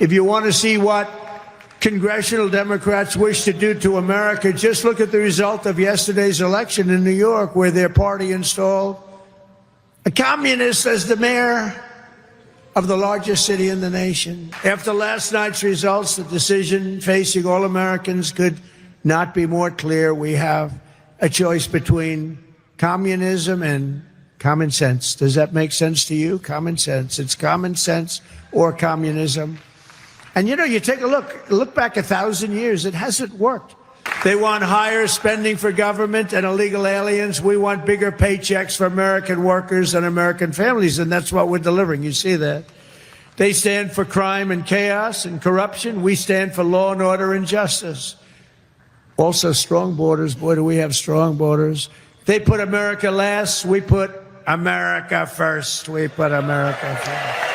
If you want to see what congressional Democrats wish to do to America, just look at the result of yesterday's election in New York, where their party installed a communist as the mayor of the largest city in the nation. After last night's results, the decision facing all Americans could not be more clear. We have a choice between communism and common sense. Does that make sense to you? Common sense. It's common sense or communism. And you know, you take a look back 1,000 years, it hasn't worked. They want higher spending for government and illegal aliens. We want bigger paychecks for American workers and American families, and that's what we're delivering. You see that. They stand for crime and chaos and corruption. We stand for law and order and justice. Also strong borders. Boy, do we have strong borders. They put America last. We put America first. We put America first.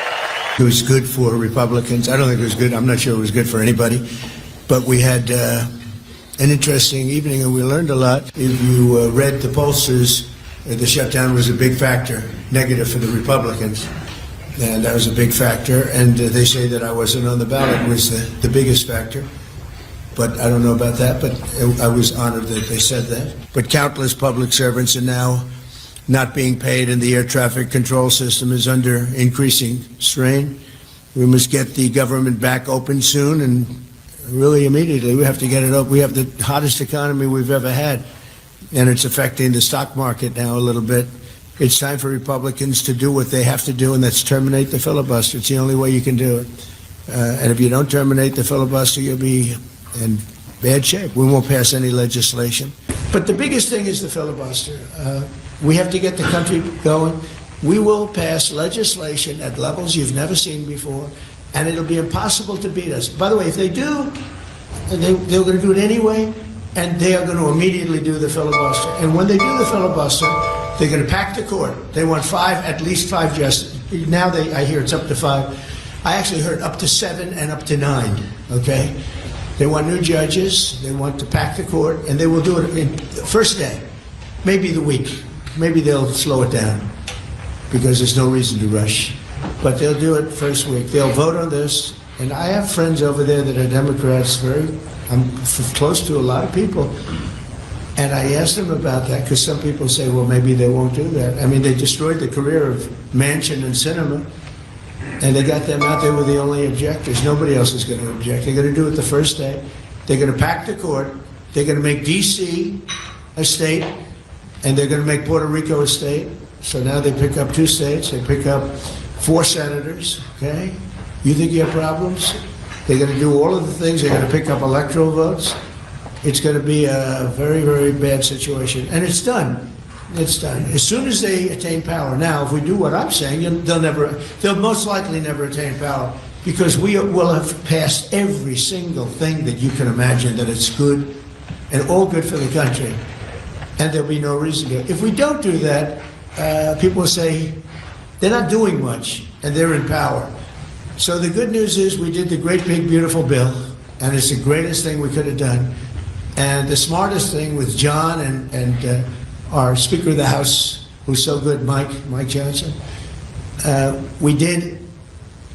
It was good for Republicans. I don't think it was good. I'm not sure it was good for anybody. But we had an interesting evening, and we learned a lot. If you read the pollsters, the shutdown was a big factor, negative for the Republicans. And that was a big factor. And they say that I wasn't on the ballot was the biggest factor. But I don't know about that, but I was honored that they said that. But countless public servants are now not being paid, and the air traffic control system is under increasing strain. We must get the government back open soon, and really immediately. We have to get it open. We have the hottest economy we've ever had, and it's affecting the stock market now a little bit. It's time for Republicans to do what they have to do, and that's terminate the filibuster. It's the only way you can do it. And if you don't terminate the filibuster, you'll be in bad shape. We won't pass any legislation. But the biggest thing is the filibuster. We have to get the country going. We will pass legislation at levels you've never seen before, and it'll be impossible to beat us. By the way, if they do, they're going to do it anyway, and they are going to immediately do the filibuster. And when they do the filibuster, they're going to pack the court. They want at least five justices. Now I hear it's up to 5. I actually heard up to 7 and up to 9, okay? They want new judges. They want to pack the court, and they will do it in the first day, maybe the week. Maybe they'll slow it down because there's no reason to rush. But they'll do it first week. They'll vote on this. And I have friends over there that are Democrats. I'm close to a lot of people. And I asked them about that because some people say, well, maybe they won't do that. I mean, they destroyed the career of Manchin and Sinema. And they got them out. They were the only objectors. Nobody else is going to object. They're going to do it the first day. They're going to pack the court. They're going to make D.C. a state. And they're going to make Puerto Rico a state. So now they pick up 2 states. They pick up 4 senators, okay? You think you have problems? They're going to do all of the things. They're going to pick up electoral votes. It's going to be a very, very bad situation. And it's done. It's done. As soon as they attain power. Now, if we do what I'm saying, they'll most likely never attain power because we will have passed every single thing that you can imagine that it's good and all good for the country. And there'll be no reason to. If we don't do that, people will say they're not doing much and they're in power. So the good news is we did the great, big, beautiful bill, and it's the greatest thing we could have done. And the smartest thing with John and our Speaker of the House, who's so good, Mike Johnson, we did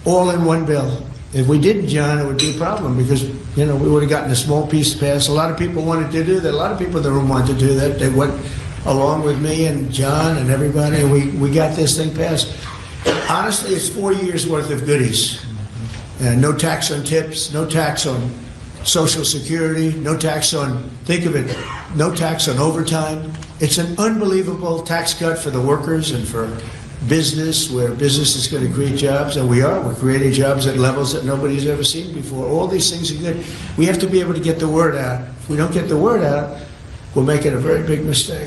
all in one bill. If we didn't, John, it would be a problem because, you know, we would have gotten a small piece passed. A lot of people wanted to do that. A lot of people in the room wanted to do that. They went along with me and John and everybody, and we got this thing passed. Honestly, it's 4 years' worth of goodies. No tax on tips, no tax on Social Security, no tax on, think of it, no tax on overtime. It's an unbelievable tax cut for the workers and for business, where business is going to create jobs, and we're creating jobs at levels that nobody's ever seen before. All these things are good. We have to be able to get the word out. If we don't get the word out, we'll make it a very big mistake.